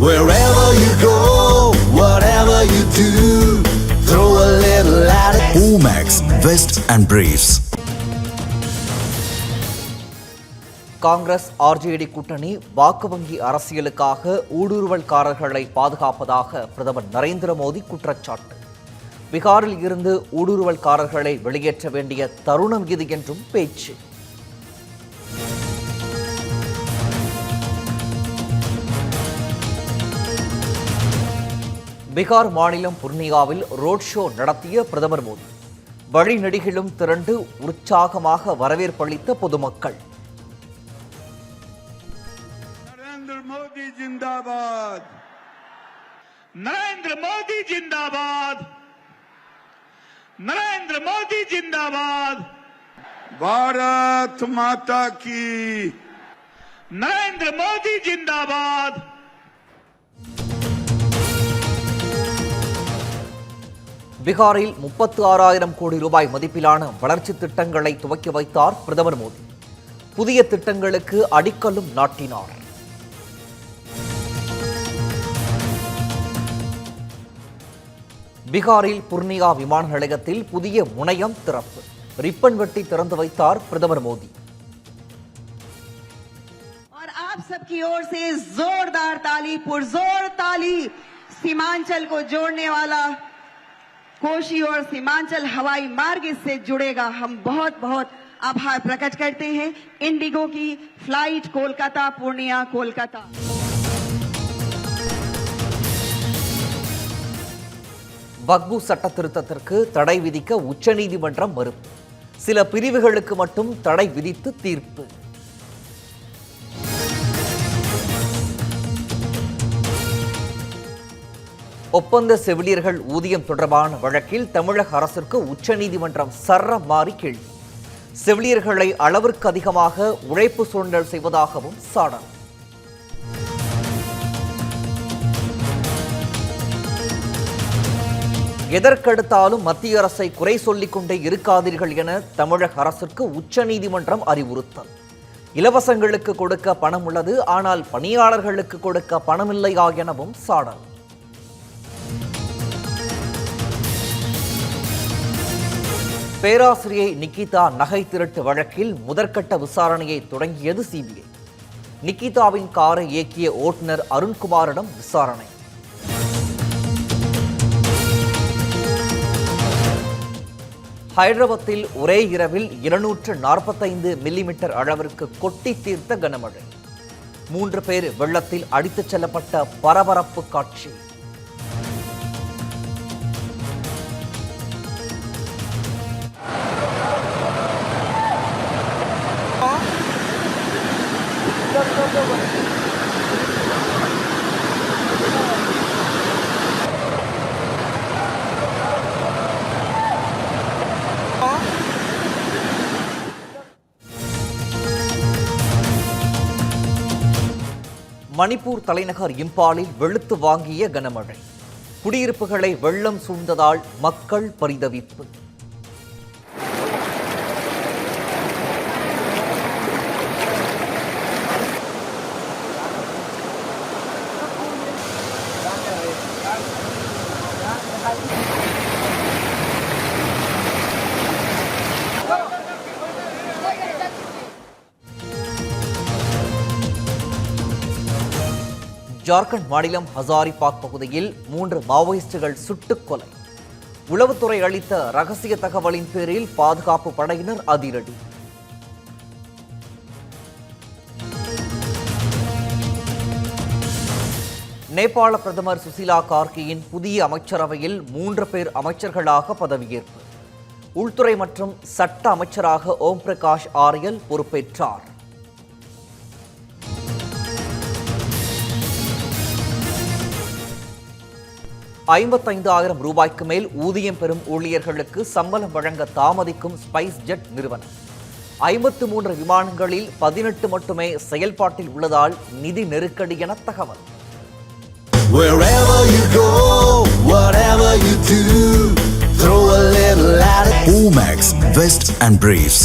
Wherever you go, whatever you do, throw a little at it. Omax, Vest and Briefs. Congress RJD கூட்டணி வாக்கு வங்கி அரசியலுக்காக ஊடுருவல்காரர்களை பாதுகாப்பதாக பிரதமர் நரேந்திர மோடி குற்றச்சாட்டு. பீகாரில் இருந்து ஊடுருவல்காரர்களை வெளியேற்ற வேண்டிய தருணம் இது என்றும் பேச்சு. பீகார் மாநிலம் பூர்ணியாவில் ரோட் ஷோ நடத்திய பிரதமர் மோடி வழிநெடுகிலும் திரண்டு உற்சாகமாக வரவேற்பளித்த பொதுமக்கள். नरेंद्र मोदी जिंदाबाद, नरेंद्र मोदी जिंदाबाद, नरेंद्र मोदी जिंदाबाद, भारत माता की, नरेंद्र मोदी जिंदाबाद. பீகாரில் 36,000 கோடி ரூபாய் மதிப்பிலான வளர்ச்சி திட்டங்களை துவக்கி வைத்தார் பிரதமர் மோடி. புதிய திட்டங்களுக்கு அடிக்கல்லும் நாட்டினார். பீகாரில் பூர்ணியா விமான நிலையத்தில் புதிய முனையம் திறப்பு, ரிப்பன் வெட்டி திறந்து வைத்தார் பிரதமர் மோடி. और आप सबकी ओर से जोरदार ताली, पुरजोर ताली सीमांचल को जोड़ने वाला कोशी और सीमांचल हवाई मार्ग इससे जुड़ेगा. हम बहुत बहुत आभार प्रकट करते हैं इंडिगो की फ्लाइट कोलकाता पूर्णिया कोलकाता. வக்பு சட்ட திருத்தத்திற்கு தடை விதிக்க உச்சநீதிமன்றம் மறுப்பு, சில பிரிவுகளுக்கு மட்டும் தடை விதித்து தீர்ப்பு. ஒப்பந்த செவிலியர்கள் ஊதியம் தொடர்பான வழக்கில் தமிழக அரசிற்கு உச்சநீதிமன்றம் சரமாரி கேள்வி. செவிலியர்களை அளவிற்கு அதிகமாக உழைப்பு சூழல் செய்வதாகவும் சாடல். எதற்கெடுத்தாலும் மத்திய அரசை குறை சொல்லிக் கொண்டே இருக்காதீர்கள் என தமிழக அரசிற்கு உச்சநீதிமன்றம் அறிவுறுத்தல். இலவசங்களுக்கு கொடுக்க பணம் உள்ளது, ஆனால் பணியாளர்களுக்கு கொடுக்க பணமில்லையா எனவும் சாடல். பேராசிரியை நிகிதா நகை திருட்டு வழக்கில் முதற்கட்ட விசாரணையை தொடங்கியது சிபிஐ. நிகிதாவின் காரை இயக்கிய ஓட்டுநர் அருண்குமாரிடம் விசாரணை. ஹைதராபாத்தில் ஒரே இரவில் 245 மில்லிமீட்டர் அளவிற்கு கொட்டி தீர்த்த கனமழை. 3 பேர் வெள்ளத்தில் அடித்துச் செல்லப்பட்ட பரபரப்பு காட்சி. மணிப்பூர் தலைநகர் இம்பாலில் வெளுத்து வாங்கிய கனமழை. குடியிருப்புகளை வெள்ளம் சூழ்ந்ததால் மக்கள் பரிதவிப்பு. ஜார்க்கண்ட் மாநிலம் ஹசாரிபாக் பகுதியில் 3 மாவோயிஸ்டுகள் சுட்டுக் கொலை. உளவுத்துறை அளித்த ரகசிய தகவலின் பேரில் பாதுகாப்பு படையினர் அதிரடி. நேபாள பிரதமர் சுசிலா கார்கியின் புதிய அமைச்சரவையில் 3 பேர் அமைச்சர்களாக பதவியேற்பு. உள்துறை மற்றும் சட்ட அமைச்சராக ஓம் பிரகாஷ் ஆரியல் பொறுப்பேற்றார். ₹55,000 மேல் ஊதியம் பெறும் ஊழியர்களுக்கு சம்பளம் வழங்க தாமதிக்கும் ஸ்பைஸ் ஜெட் நிறுவனம். 53 விமானங்களில் 18 மட்டுமே செயல்பாட்டில் உள்ளதால் நிதி நெருக்கடி என தகவல். Wherever you go, whatever you do, throw a little at it. Omax, Vest and Briefs.